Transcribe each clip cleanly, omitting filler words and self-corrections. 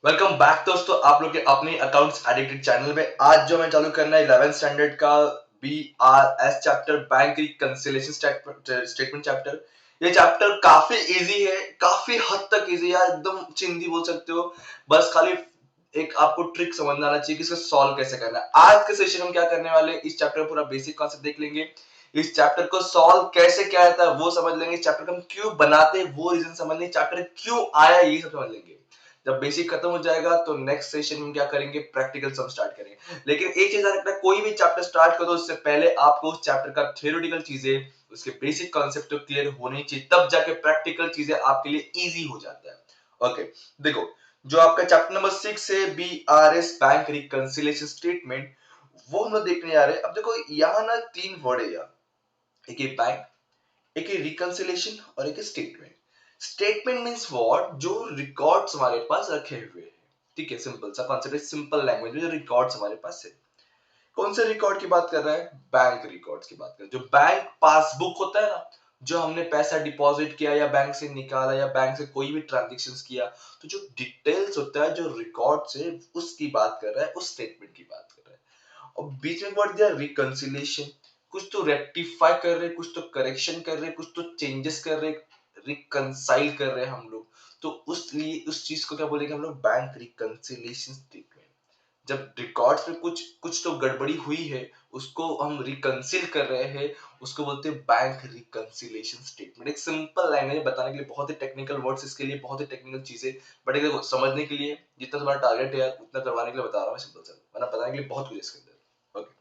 Welcome back दोस्तों, आप लोग के अपने अकाउंट्स एडिक्टेड चैनल में। आज जो मैं चालू करना है 11th स्टैंडर्ड का BRS chapter, bank reconciliation statement chapter. ये चैप्टर काफी इजी है, काफी हद तक इजी है, एकदम चिंदी बोल सकते हो। बस खाली एक आपको ट्रिक समझ में आना चाहिए कि इसको सॉल्व कैसे करना है। आज के सेशन में क्या करने वाले, इस चैप्टर का पूरा बेसिक कॉन्सेप्ट देख लेंगे। इस चैप्टर को सॉल्व कैसे किया जाता है वो समझ लेंगे। इस चैप्टर को हम क्यों बनाते हैं वो रीजन समझ लेंगे। चैप्टर क्यों आया ये सब समझ लेंगे। जब बेसिक खत्म हो जाएगा तो नेक्स्ट सेशन में क्या करेंगे, प्रैक्टिकल सम स्टार्ट करेंगे। लेकिन एक चीज ध्यान रखना, कोई भी चैप्टर स्टार्ट करो उससे पहले आपको उस चैप्टर का थ्योरेटिकल चीजें, उसके बेसिक कॉन्सेप्ट तो क्लियर होनी चाहिए, तब जाके प्रैक्टिकल चीजें आपके लिए इजी हो जाता है। ओके, देखो, जो आपका चैप्टर नंबर 6 है BRS बैंक रिकंसिलिएशन स्टेटमेंट, वो हम लोग देखने जा रहे हैं। अब देखो यहाँ ना तीन वर्ड है यार, एक है बैंक, एक है रिकंसिलिएशन और एक है स्टेटमेंट। स्टेटमेंट मींस व्हाट, जो रिकॉर्ड्स हमारे पास रखे हुए हैं। ठीक है, सिंपल सा कॉन्सेप्ट है, सिंपल लैंग्वेज में जो रिकॉर्ड्स हमारे पास है। कौन से रिकॉर्ड की बात कर रहा है, बैंक रिकॉर्ड्स की बात कर रहा है। जो बैंक पासबुक होता है ना, जो हमने पैसा डिपॉजिट किया या बैंक से निकाला या बैंक से कोई भी ट्रांजेक्शन्स किया, तो जो डिटेल्स होता है, जो रिकॉर्ड्स है, उसकी बात कर रहा है, उस स्टेटमेंट की बात कर रहा है। और बीच में वर्ड दिया रिकंसिलिएशन, कुछ तो रेक्टिफाई कर रहे, कुछ तो करेक्शन कर रहे, कुछ तो चेंजेस कर रहे, रिकंसाइल कर रहे हैं हम लोग। तो उस लिए उस चीज को क्या बोलेंगे हम लोग, बैंक रिकंसिलिएशन स्टेटमेंट। जब रिकॉर्ड्स में कुछ कुछ तो गड़बड़ी हुई है, उसको हम रिकंसिल कर रहे हैं, उसको बोलते हैं बैंक रिकंसिलिएशन स्टेटमेंट। एक सिंपल लैंग्वेज में बताने के लिए बहुत ही टेक्निकल वर्ड्स, इसके लिए बहुत ही टेक्निकल चीजें, बट एक देखो समझने के लिए जितना तुम्हारा टारगेट है यार, उतना करवाने के लिए बता रहा हूँ मैं, सिंपल सा, वरना बताने के लिए बहुत कुछ है इसके अंदर। ओके,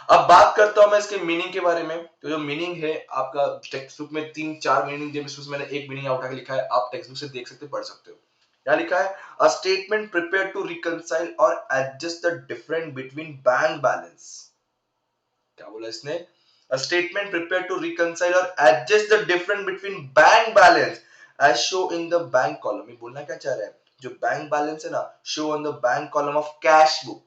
अब बात करता हूं मैं इसके मीनिंग के बारे में। तो जो मीनिंग है आपका, टेक्स्ट बुक में 3-4 मीनिंग है, इसमें मैंने एक मीनिंग उठा के लिखा है, आप टेक्स्ट बुक से देख सकते हो, पढ़ सकते हो। क्या लिखा है, a statement prepare to reconcile और adjust the difference between bank balance. क्या बोला इसने, a statement prepare to reconcile और adjust the difference between bank balance as show in the bank column. ये बोलना क्या चाह रहा है, जो बैंक बैलेंस है ना, show on the bank column of cash book.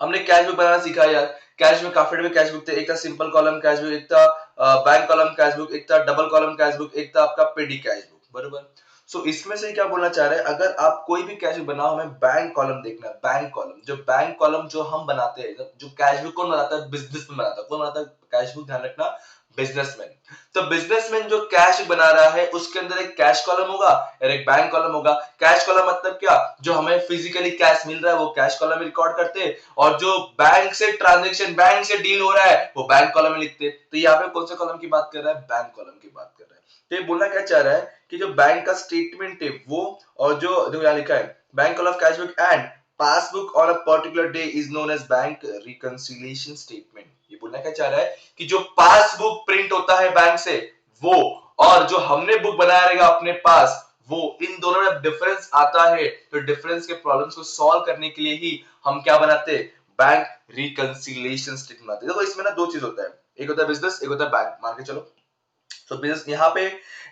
हमने कैश बुक बनाना सीखा है यार। कैश में काफी टाइप के कैश बुक थे, एक था सिंपल कॉलम कैश बुक, एक था बैंक कॉलम कैश बुक, एक था डबल कॉलम कैश बुक, एक था आपका पेडी कैश बुक, बरोबर। सो इसमें से क्या बोलना चाह रहे हैं, अगर आप कोई भी कैश बुक बनाओ, हमें बैंक कॉलम देखना है। बैंक कॉलम, जो बैंक कॉलम जो हम बनाते हैं, जो कैश बुक कौन बनाता है, बिजनेसमैन बनाता है। कौन बनाता है कैश बुक, ध्यान रखना, बिजनेसमैन। तो बिजनेसमैन जो कैश बना रहा है, उसके अंदर एक कैश कॉलम होगा और एक बैंक कॉलम होगा। कैश कॉलम मतलब क्या, जो हमें फिजिकली कैश मिल रहा है वो कैश कॉलम में रिकॉर्ड करते हैं, और जो बैंक से ट्रांजैक्शन, बैंक से डील हो रहा है, वो बैंक कॉलम में लिखते हैं। तो यहाँ पे कौन से कॉलम की बात कर रहा है, बैंक कॉलम की बात कर रहा है। तो ये बोलना क्या चाह रहा है कि जो बैंक का स्टेटमेंट है वो, और जो जो यहाँ लिखा है, bank column of cash book and passbook on a particular day is known as bank reconciliation statement. ये बोलना क्या चाह रहा है कि जो पासबुक प्रिंट होता है बैंक से, वो, और जो हमने बुक बनाया रहेगा अपने पास, वो, इन दोनों में डिफरेंस आता है। तो डिफरेंस के प्रॉब्लम्स को सॉल्व करने के लिए ही हम क्या बनाते हैं, बैंक रिकंसिलिएशन स्टेटमेंट बनाते हैं। देखो इसमें ना दो चीज होता है, एक होता है बिजनेस, एक होता है बैंक, मान के चलो। तो बिजनेस यहाँ पे,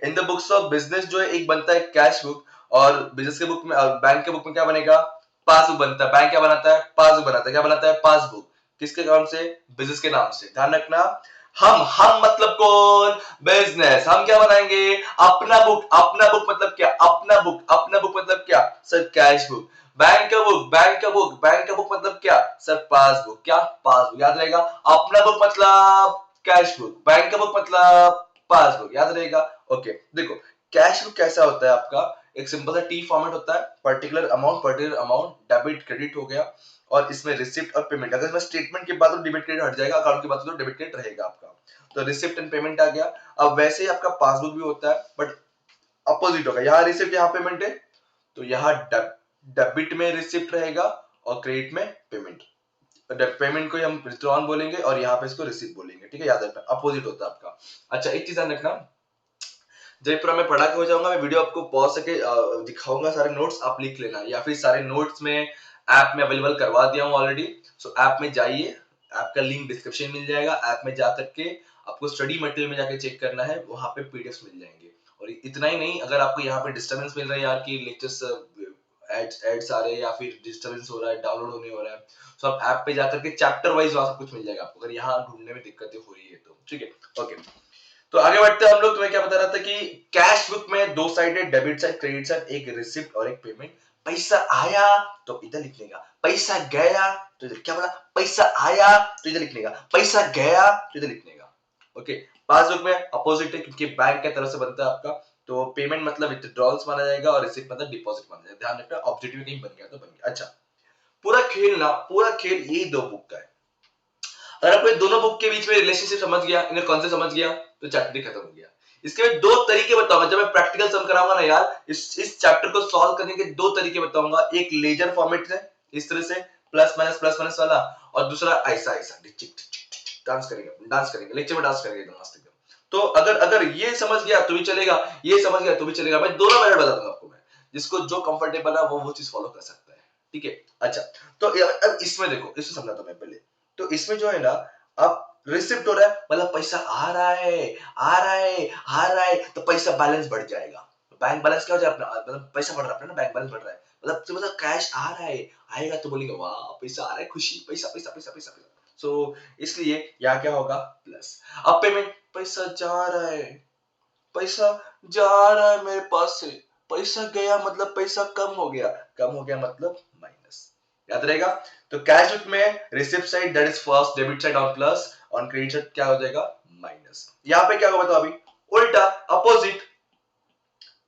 in the books of business जो है, एक बनता है कैश बुक, और बिजनेस के बुक में और बैंक के बुक में क्या बनेगा, पासबुक बनता है। बैंक क्या बनाता है, पासबुक बनाता है। क्या बनाता है, पासबुक। किसके नाम से, बिजनेस के नाम से। ध्यान रखना, हम मतलब कौन, बिजनेस। हम क्या बनाएंगे, अपना बुक। अपना बुक मतलब क्या, अपना बुक। अपना बुक मतलब क्या सर, कैश बुक। बैंक का बुक, बैंक का बुक, बैंक का बुक मतलब क्या सर, पासबुक। क्या, पासबुक। याद रहेगा, अपना बुक मतलब कैश बुक, बैंक का बुक मतलब पासबुक, याद रहेगा। ओके, देखो कैश बुक कैसा होता है आपका, एक सिंपल सा टी फॉर्मेट होता है, पर्टिकुलर अमाउंट, डेबिट क्रेडिट हो गया, और इसमें रिसिप्ट और पेमेंट। अगर इसमें स्टेटमेंट की बात हो डेबिट क्रेडिट हट जाएगा, अकाउंट की बात हो तो डेबिट क्रेडिट रहेगा आपका। तो रिसिप्ट एंड पेमेंट आ गया। अब वैसे ही आपका पासबुक भी होता है, बट अपोजिट होगा। यहाँ रिसिप्ट, यहाँ पेमेंट है, तो यहाँ डेबिट में रिसिप्ट रहेगा और क्रेडिट में पेमेंट। पेमेंट को हम रिटर्न बोलेंगे और यहाँ पे इसको रिसिप्ट बोलेंगे। ठीक है, याद रखना, अपोजिट होता है आपका। अच्छा, एक चीज ध्यान रखना, जब पूरा मैं पढ़ा के हो जाऊंगा, मैं वीडियो आपको पॉज करके दिखाऊंगा, सारे नोट्स आप लिख लेना, या फिर सारे नोट्स में ऐप में अवेलेबल करवा दिया हूँ ऑलरेडी। सो ऐप में जाइए, ऐप का लिंक डिस्क्रिप्शन मिल जाएगा। ऐप में जा करके आपको स्टडी मटेरियल में जाके चेक करना है, वहां पे पीडीएफ मिल जाएंगे। और इतना ही नहीं, अगर आपको यहाँ पे डिस्टर्बेंस मिल रहा है यार कि लेक्चर्स एड्स आ रहे हैं, या फिर डिस्टर्बेंस हो रहा है, डाउनलोड होने हो रहा है, तो आप ऐप पे जाकर के चैप्टर वाइज वहां सब कुछ मिल जाएगा आपको, अगर यहाँ ढूंढने में दिक्कतें हो रही है तो। ठीक है, ओके। तो आगे बढ़ते हैं हम लोग। तुम्हें क्या बता रहा था कि कैश बुक में दो साइड है, डेबिट साइड, क्रेडिट साइड, एक रिसिप्ट और एक पेमेंट। पैसा आया तो इधर लिखने का, पैसा गया तो इधर, क्या बोला, पैसा आया तो इधर लिखने का, पैसा गया तो इधर लिखने का। ओके, पासबुक में अपोजिट है क्योंकि बैंक की तरफ से बनता है आपका, तो पेमेंट मतलब विथड्रॉल्स माना जाएगा और रिसीट मतलब डिपॉजिट माना जाएगा। ध्यान रखना, ऑब्जेक्टिव कहीं बन गया तो बन गया। अच्छा, पूरा खेल यही दो बुक का है। अगर आपको दोनों बुक के बीच में रिलेशनशिप समझ गया, इन्हें कॉन्सेप्ट समझ गया, तो चैप्टर खत्म हो गया। इसके दो तरीके बताऊंगा, जब मैं प्रैक्टिकल सम कराऊंगा ना यार, इस चैप्टर को सॉल्व करने के दो तरीके बताऊंगा। एक लेजर फॉर्मेट से, इस तरह से प्लस माइनस वाला, और दूसरा ऐसा ऐसा डांस करेंगे लेक्चर में, डांस करेंगे एकदम मस्त एकदम। तो अगर अगर ये समझ गया तो भी चलेगा, ये समझ गया तो भी चलेगा। मैं दोनों मेथड बता दूंगा आपको, मैं जिसको जो कंफर्टेबल है वो चीज फॉलो कर सकता है। ठीक है, अच्छा, तो अब इसमें देखो, इसको समझाता हूं मैं पहले। तो इसमें जो है ना, अब रिसिप्ट हो रहा है मतलब पैसा आ रहा है, आ रहा है, तो पैसा बैलेंस बढ़ जाएगा। बैंक बैलेंस क्या हो जाए अपना, मतलब पैसा बढ़ रहा है ना, बैंक बैलेंस बढ़ रहा है, मतलब कैश आ रहा है, आएगा तो बोलेंगे वाह पैसा आ रहा है, खुशी, पैसा पैसा पैसा पैसा पैसा। सो इसलिए यहाँ क्या होगा, प्लस। अब पेमेंट, पैसा जा रहा है, पैसा जा रहा है मेरे पास से, पैसा गया मतलब पैसा कम हो गया, कम हो गया मतलब माइनस। याद रहेगा। तो कैश बुक में receipt side that is first, debit side on plus, on credit side क्या हो जाएगा, माइनस। यहाँ पे क्या होगा बताओ, अभी उल्टा, अपोजिट,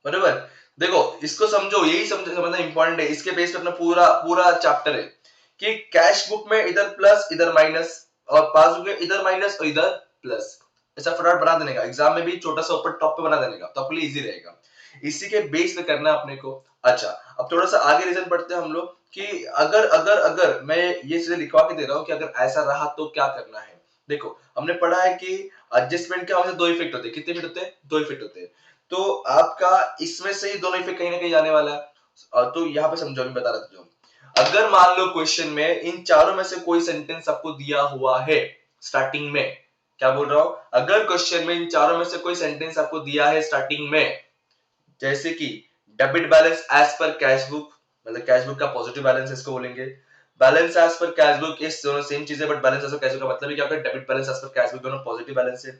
बराबर। देखो इसको समझो, यही समझना इंपॉर्टेंट है, इसके बेस पे अपना पूरा पूरा चैप्टर है कि कैश बुक में इधर प्लस इधर माइनस, और पासबुक में इधर माइनस और इधर प्लस। ऐसा फटाफट बना देने का, एग्जाम में भी छोटा सा ऊपर टॉप पे बना देने का, तो आपके लिए इजी रहेगा। इसी के बेस पे करना है अपने को। अच्छा, अब थोड़ा सा आगे रीजन पढ़ते हैं हम लोग कि अगर अगर अगर मैं ये चीजें लिखवा के दे रहा हूँ कि अगर ऐसा रहा तो क्या करना है। देखो हमने पढ़ा है कि एडजस्टमेंट के हमेशा दो इफेक्ट होते हैं, कितने इफेक्ट होते हैं, दो इफेक्ट होते हैं। तो आपका इसमें से ही दोनों इफेक्ट कहीं ना कहीं आने वाला है। तो यहाँ पे समझो, मैं बता रहा था, जो अगर मान लो क्वेश्चन में इन चारों में से कोई सेंटेंस आपको दिया हुआ है स्टार्टिंग में, क्या बोल रहा हूं, अगर क्वेश्चन में इन चारों में से कोई सेंटेंस आपको दिया है स्टार्टिंग में, जैसे कि debit balance as per cash book, मतलब कैश बुक का पॉजिटिव बैलेंस इसको बोलेंगे, balance as per cash book, इस दोनों सेम चीज है, but balance as per cash book का मतलब क्या होगा, debit balance as per cash book दोनों पॉजिटिव बैलेंस है।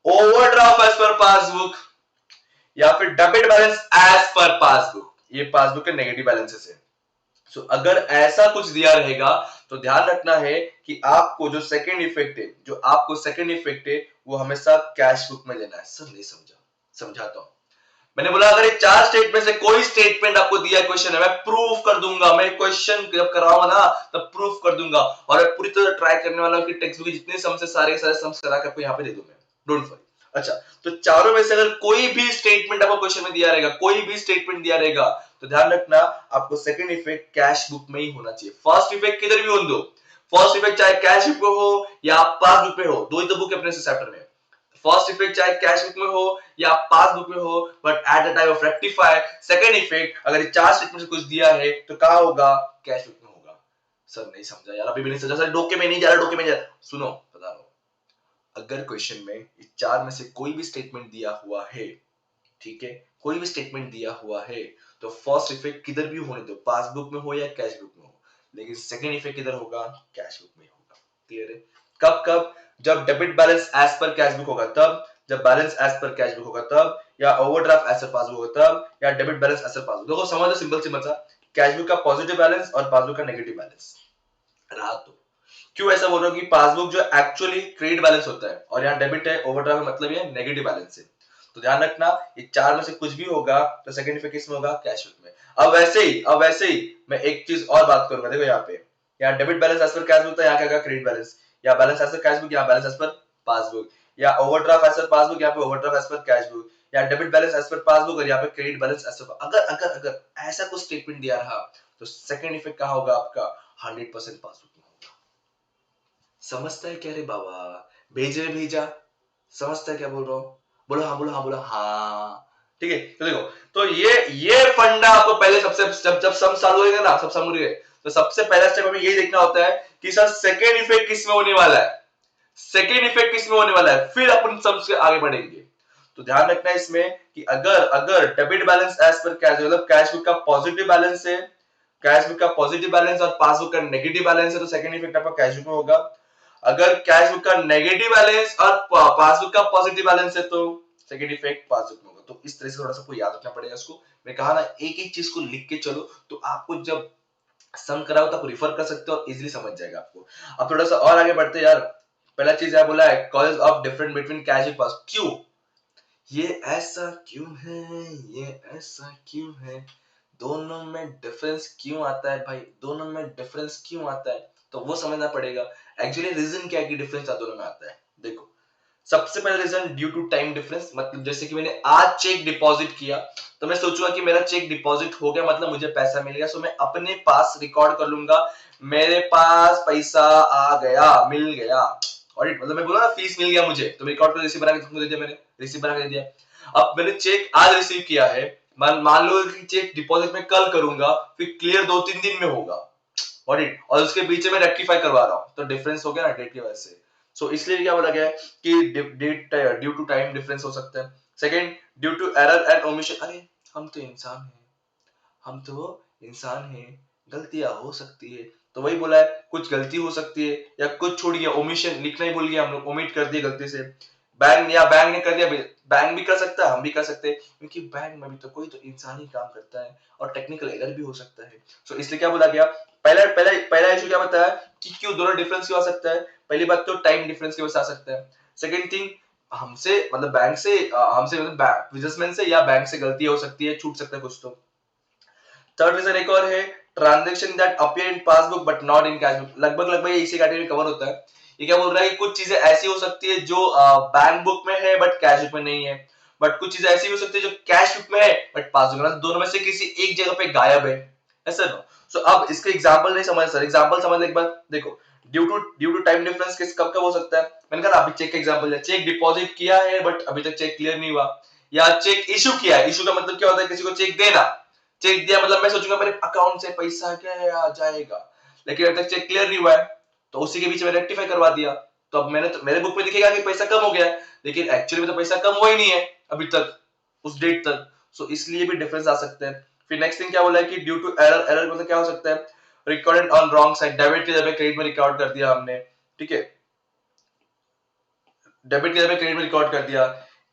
ओवरड्राफ्ट एज पर पासबुक, या फिर debit balance as per passbook, ये पासबुक के नेगेटिव बैलेंसेस है। सो अगर ऐसा कुछ दिया रहेगा तो ध्यान रखना है कि आपको जो सेकंड इफेक्ट है, जो आपको सेकंड इफेक्ट है, वो हमेशा कैश बुक में लेना है। सर नहीं समझा, समझाता हूं। मैंने बोला अगर ये चार स्टेटमेंट से कोई स्टेटमेंट आपको दिया क्वेश्चन है, मैं प्रूफ कर दूंगा, मैं क्वेश्चन जब कराऊंगा ना तब प्रूफ कर दूंगा, और मैं पूरी तरह ट्राई करने वाला हूं कि टेक्स्ट बुक के जितने सम्स है सारे सारे सम्स करा के आपको यहाँ पे दे दूं मैं, डोंट वरी। अच्छा, तो चारों में से अगर कोई भी स्टेटमेंट आपको क्वेश्चन में दिया रहेगा, कोई भी स्टेटमेंट दिया रहेगा, तो ध्यान रखना आपको सेकंड इफेक्ट कैश बुक में ही होना चाहिए। फर्स्ट इफेक्ट किधर भी हो दो, फर्स्ट इफेक्ट चाहे कैश बुक में हो या पासबुक में हो, दो ही तो बुक है अपने चैप्टर में। फर्स्ट इफेक्ट चाहे कैश बुक में हो या पासबुक में हो, but at the time of rectify second effect अगर ये चार स्टेटमेंट से कुछ दिया है तो कहां होगा, कैश बुक में होगा। सर नहीं समझा यार, अभी भी नहीं समझा सर, डोके में नहीं जा रहा, डोके में जा रहा। सुनो बता रहा हूं, अगर क्वेश्चन में इस चार में से कोई भी स्टेटमेंट दिया हुआ है, ठीक है, कोई भी स्टेटमेंट दिया हुआ है, तो फर्स्ट इफेक्ट किधर भी होने दो, पासबुक में हो या कैश बुक में हो, लेकिन सेकंड इफेक्ट किधर होगा, कैश बुक में होगा। क्लियर है। कब कब, जब debit balance as per cash book होगा तब, जब balance as per cash book होगा तब, या ओवरड्राफ्ट एज पर पासबुक होगा तब, या debit balance as per passbook. देखो समझो, सिंपल सी मचा, कैश बुक का पॉजिटिव बैलेंस और पासबुक का नेगेटिव बैलेंस रहा तो क्यों ऐसा बोल रहा हूं कि पासबुक जो एक्चुअली क्रेडिट बैलेंस होता है और यहाँ डेबिट है, ओवरड्राफ्ट का मतलब ये नेगेटिव बैलेंस है। तो ध्यान रखना ये चार में से कुछ भी होगा तो सेकंड इफेक्ट किसमें होगा, कैश बुक में। अब वैसे ही मैं एक चीज और बात करूंगा, देखो यहाँ पे, यहाँ debit balance as per cash book था, यहाँ क्या क्रेडिट बैलेंस, या balance as per cash book, यहाँ बैलेंस एज पर पासबुक, या ओवरड्राफ्ट एज पर पासबुक, यहाँ पे overdraft as per cash book, या debit balance as per passbook और यहाँ पे क्रेडिट बैलेंस एज पर। अगर अगर अगर ऐसा कुछ स्टेटमेंट दिया रहा तो सेकंड इफेक्ट कहाँ होगा आपका, 100% पासबुक में होगा। समझता है क्या रे बाबा, भेजे भेजा, समझता है क्या बोल रहा हूँ, बोलो हाँ, बोलो हाँ, बोलो हाँ। ठीक है, तो देखो, तो ये फंडा आपको पहले सबसे, जब सम चालू होगा ना, सब समझ गए, तो सबसे पहला स्टेप हमें ये देखना होता है कि सर सेकेंड इफेक्ट किसमें होने वाला है, सेकेंड इफेक्ट किसमें होने वाला है, फिर अपन सम से आगे बढ़ेंगे। तो ध्यान रखना है इसमें कि अगर अगर debit balance as per cash, मतलब कैश बुक का पॉजिटिव बैलेंस है, कैश बुक का पॉजिटिव बैलेंस और पासबुक का नेगेटिव बैलेंस है, तो सेकंड इफेक्ट आपका कैश बुक में होगा। अगर कैश बुक का नेगेटिव बैलेंस और पासबुक का पॉजिटिव बैलेंस है तो सेकंड इफेक्ट पासबुक में होगा। तो इस तरह से थोड़ा सा आपको याद रखना पड़ेगा इसको। मैं कहा ना एक एक चीज को लिख के चलो, तो आपको जब सम कराओ तो आप रिफर कर सकते हो और इजीली समझ जाएगा आपको। अब थोड़ा सा और आगे बढ़ते हैं यार। पहला चीज क्या बोला है, causes of different between cash and pass. क्यों ये ऐसा क्यों है, ये ऐसा क्यों है, दोनों में डिफरेंस क्यों आता है भाई, दोनों में डिफरेंस क्यों आता है, तो वो समझना पड़ेगा। एक्चुअली रीजन क्या है कि डिफरेंस दोनों में आता है। देखो सबसे पहला reason due to time difference, मतलब जैसे कि मैंने आज चेक डिपॉजिट किया तो मैं सोचूंगा कि मेरा चेक डिपॉजिट हो गया मतलब मुझे पैसा मिल गया, सो मैं अपने पास रिकॉर्ड कर लूंगा मेरे पास पैसा आ गया, मिल गया। और मतलब मैं बोला ना फीस मिल गया मुझे, तो रिकॉर्ड कर रिसीव बना के तुमको दे दिया, मैंने रिसीव बना के दे दिया। अब मैंने चेक आज रिसीव किया है, मान लो कि चेक डिपॉजिट में कल करूंगा, फिर क्लियर 2-3 दिन में होगा ऑडिट, और उसके बीच में रेक्टिफाई करवा रहा हूं, तो डिफरेंस हो गया ना डेट की वजह से। सो इसलिए क्या बोला गया है कि date due to time difference हो सकता है। Second, due to error and omission. अरे हम तो इंसान हैं, हम तो इंसान हैं, गलतियां हो सकती है, तो वही बोला है कुछ गलती हो सकती है, या कुछ छूट गया, ओमिशन लिखना ही भूल गया हम लोग, ओमिट कर दिया गलती से। बैंक ने कर दिया, बैंक भी कर सकता है, हम भी कर सकते हैं, क्योंकि बैंक में भी तो कोई तो इंसान ही काम करता है और टेक्निकल एरर भी हो सकता है। सो इसलिए क्या बोला गया, पहला पहला पहला इशू क्या बताया कि क्यों दोनों डिफरेंस क्यों आ सकता है। पहली बात तो टाइम डिफरेंस की वजह से आ सकता है। सेकंड थिंग, हमसे मतलब बैंक से हमसे मतलब बिजनेसमैन से या बैंक से गलती हो सकती है, छूट सकता है कुछ तो। थर्ड रीजन एक और है, transaction that appear in passbook but not in cash book. लगभग लगभग इसी कैटेगरी कवर होता है। ये क्या बोल रहा है कि कुछ चीजें ऐसी हो सकती है जो बैंक बुक में है बट कैश बुक में नहीं है, बट कुछ चीजें ऐसी हो सकती है जो कैश बुक में है बट पासबुक में, दोनों में से किसी एक जगह पे गायब है, ऐसा ना। सो अब इसके एग्जांपल नहीं समझ सर, एग्जांपल समझ एक बार। देखो ड्यू टू टाइम डिफरेंस किस कब कब हो सकता है। मैंने कहा अभी चेक का एग्जांपल है, चेक डिपॉजिट किया है बट अभी तक चेक क्लियर नहीं हुआ, या चेक इशू किया है। इशू का मतलब क्या होता है, किसी को चेक देना, चेक दिया मतलब मैं सोचूंगा मेरे अकाउंट से पैसा क्या आ जाएगा, लेकिन अभी तक चेक क्लियर नहीं हुआ है, तो उसी के बीच में रेक्टिफाई करवा दिया, तो अब मैंने तो मेरे बुक में दिखेगा कि पैसा कम हो गया है, लेकिन एक्चुअली में तो पैसा कम हुआ ही नहीं है अभी तक उस डेट तक। सो इसलिए भी डिफरेंस आ सकते हैं। फिर नेक्स्ट थिंग क्या बोला है कि ड्यू टू एरर, एरर मतलब क्या हो सकता है, recorded on wrong side, debit की जगह क्रेडिट में रिकॉर्ड कर दिया हमने, ठीक है, डेबिट की जगह क्रेडिट में रिकॉर्ड कर दिया,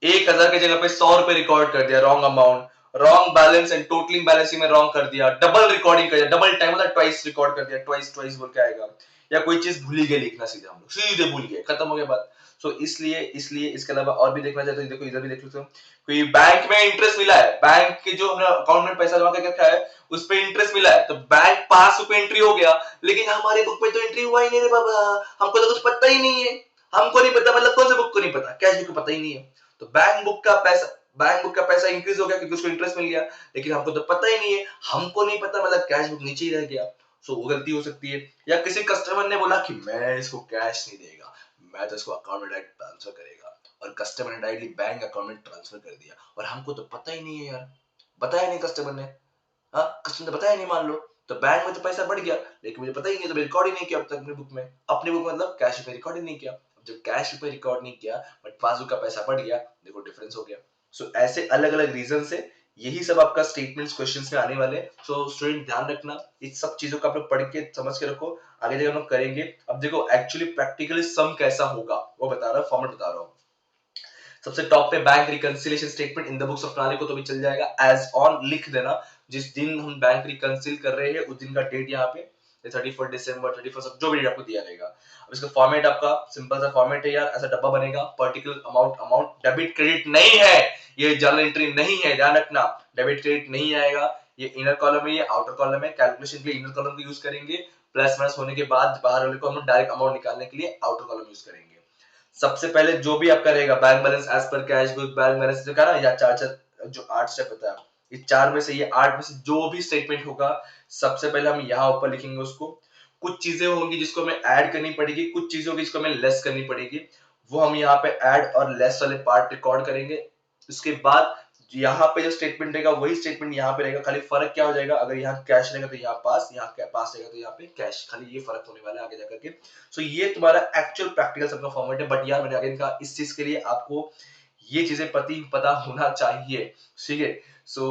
1,000 की जगह पे 100 रुपए रिकॉर्ड कर दिया, wrong amount, wrong balance and totalling balancing में रॉन्ग कर दिया, डबल रिकॉर्डिंग कर दिया, डबल टाइम मतलब ट्वाइस रिकॉर्ड कर दिया, ट्वाइस ट्वाइस बोल के आएगा, या कोई चीज भूल ही गए लिखना, सीधे हम लोग सीधे भूल गए, खत्म हो गया बात। सो इसलिए इसलिए इसके अलावा और भी देखना चाहते हो, देखो इधर भी देख लो, कोई बैंक में इंटरेस्ट मिला है, बैंक के जो हमने अकाउंट में पैसा जमा करके रखा है उस पे इंटरेस्ट मिला है, तो बैंक पासबुक पे एंट्री हो गया, लेकिन हमारे बुक में तो एंट्री हुआ ही नहीं रे बाबा, हमको तो कुछ पता ही नहीं है। हमको नहीं पता मतलब कौन से बुक को नहीं पता, कैश बुक को पता ही नहीं है, तो बैंक बुक का पैसा इंक्रीज हो गया क्योंकि उसको इंटरेस्ट मिल गया, लेकिन हमको तो पता ही नहीं है, हमको नहीं पता मतलब कैश बुक नीचे ही रह गया। सो वो गलती हो सकती है। या किसी कस्टमर ने बोला कि मैं इसको कैश नहीं देगा, मैं तो इसको अकाउंट में डायरेक्ट ट्रांसफर करेगा, और कस्टमर ने डायरेक्टली बैंक अकाउंट में ट्रांसफर कर दिया, और हमको तो पता ही नहीं है यार, बताया नहीं कस्टमर ने, हाँ कस्टमर ने बताया नहीं मान लो, तो बैंक में तो पैसा बढ़ गया, लेकिन मुझे पता ही नहीं, तो रिकॉर्ड ही नहीं किया अब तक अपनी बुक में, अपनी बुक मतलब कैश पे रिकॉर्ड ही नहीं किया। जब कैश पे रिकॉर्ड नहीं किया बट पासबुक का पैसा बढ़ गया, देखो डिफरेंस हो गया। सो ऐसे अलग अलग रीजन से यही सब आपका स्टेटमेंट्स क्वेश्चंस में आने वाले। सो स्टूडेंट ध्यान रखना, इस सब चीजों को आप लोग पढ़ के समझ के रखो, आगे जाकर हम लोग करेंगे। अब देखो एक्चुअली प्रैक्टिकली सम कैसा होगा वो बता रहा हूँ, फॉर्मेट बता रहा हूँ। सबसे टॉप पे bank reconciliation statement in the books of प्रणाली को तो भी चल जाएगा, एज ऑन लिख देना, जिस दिन हम बैंक रिकंसिल कर रहे हैं उस दिन का डेट यहाँ पे 31 दिसंबर 31 जो भी डेट आपको दिया रहेगा। अब इसका फॉर्मेट आपका सिंपल सा फॉर्मेट है यार, ऐसा डब्बा बनेगा, particular amount, amount debit credit नहीं है, ये जर्नल एंट्री नहीं है, ध्यान रखना, डेबिट क्रेडिट नहीं आएगा, ये इनर कॉलम है, ये आउटर कॉलम है, कैलकुलेशन के लिए इनर कॉलम को यूज करेंगे, प्लस माइनस होने के बाद बाहर वाले को हम डायरेक्ट अमाउंट निकालने के लिए आउटर कॉलम यूज करेंगे। सबसे पहले जो भी आपका रहेगा bank balance as per cash book, bank balance जो कहा ना, या चार चार जो 8 स्टेप होता है, इस चार में से ये 8 में से जो भी स्टेटमेंट होगा सबसे पहले हम यहाँ ऊपर लिखेंगे उसको। कुछ चीजें होंगी जिसको हमें ऐड करनी पड़ेगी, कुछ चीजें होंगी जिसको हमें लेस करनी पड़ेगी, वो हम यहाँ पे ऐड और लेस वाले पार्ट रिकॉर्ड करेंगे। उसके बाद यहाँ पे जो स्टेटमेंट रहेगा वही स्टेटमेंट यहाँ पे रहेगा, खाली फर्क क्या हो जाएगा, अगर यहाँ कैश रहेगा तो यहाँ पास, यहाँ पास रहेगा तो यहाँ पे कैश, खाली ये फर्क होने वाला है आगे जाकर के। सो ये तुम्हारा एक्चुअल प्रैक्टिकल सबका फॉर्मेट है, बट यार मैंने अगेन कहा इस चीज के लिए आपको ये चीजें पता होना चाहिए, ठीक है। सो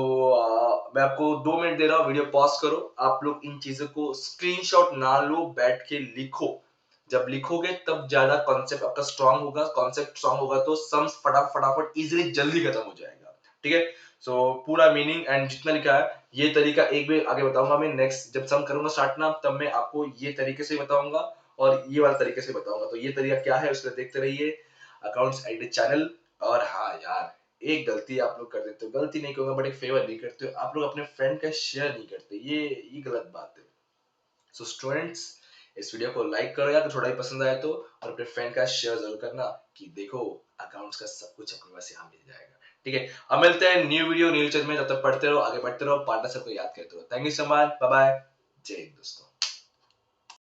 मैं आपको 2 मिनट दे रहा हूँ, वीडियो पॉज करो, आप लोग इन चीजों को स्क्रीनशॉट ना लो, बैठ के लिखो, जब लिखोगे तब ज्यादा कॉन्सेप्ट आपका स्ट्रांग होगा, कॉन्सेप्ट स्ट्रांग होगा तो सम्स फटाफट इजीली जल्दी खत्म हो जाएगा, ठीक है। सो पूरा मीनिंग एंड जितना लिखा है ये तरीका एक भी आगे बताऊंगा मैं, नेक्स्ट जब सम करूंगा स्टार्ट ना तब मैं आपको ये तरीके से बताऊंगा और ये वाला तरीके से बताऊंगा। तो ये तरीका क्या है उसको देखते रहिए अकाउंट्स एडिट चैनल। और हाँ यार, एक गलती आप लोग कर देते हो, गलती नहीं कहूंगा बट एक फेवर नहीं करते हो, आप लोग अपने फ्रेंड का शेयर नहीं करते, ये गलत बात है। सो स्टूडेंट्स, इस वीडियो को लाइक करो या तो थोड़ा ही पसंद आया तो, और अपने फ्रेंड का शेयर जरूर करना कि देखो अकाउंट्स का सब कुछ अपने पास यहाँ मिल जाएगा। ठीक है, अब मिलते हैं न्यू वीडियो न्यू लेक्चर में, तब तक पढ़ते रहो, आगे बढ़ते रहो, पार्टनर सबको याद करते रहो। Thank you so much, bye bye, जय हिंद दोस्तों।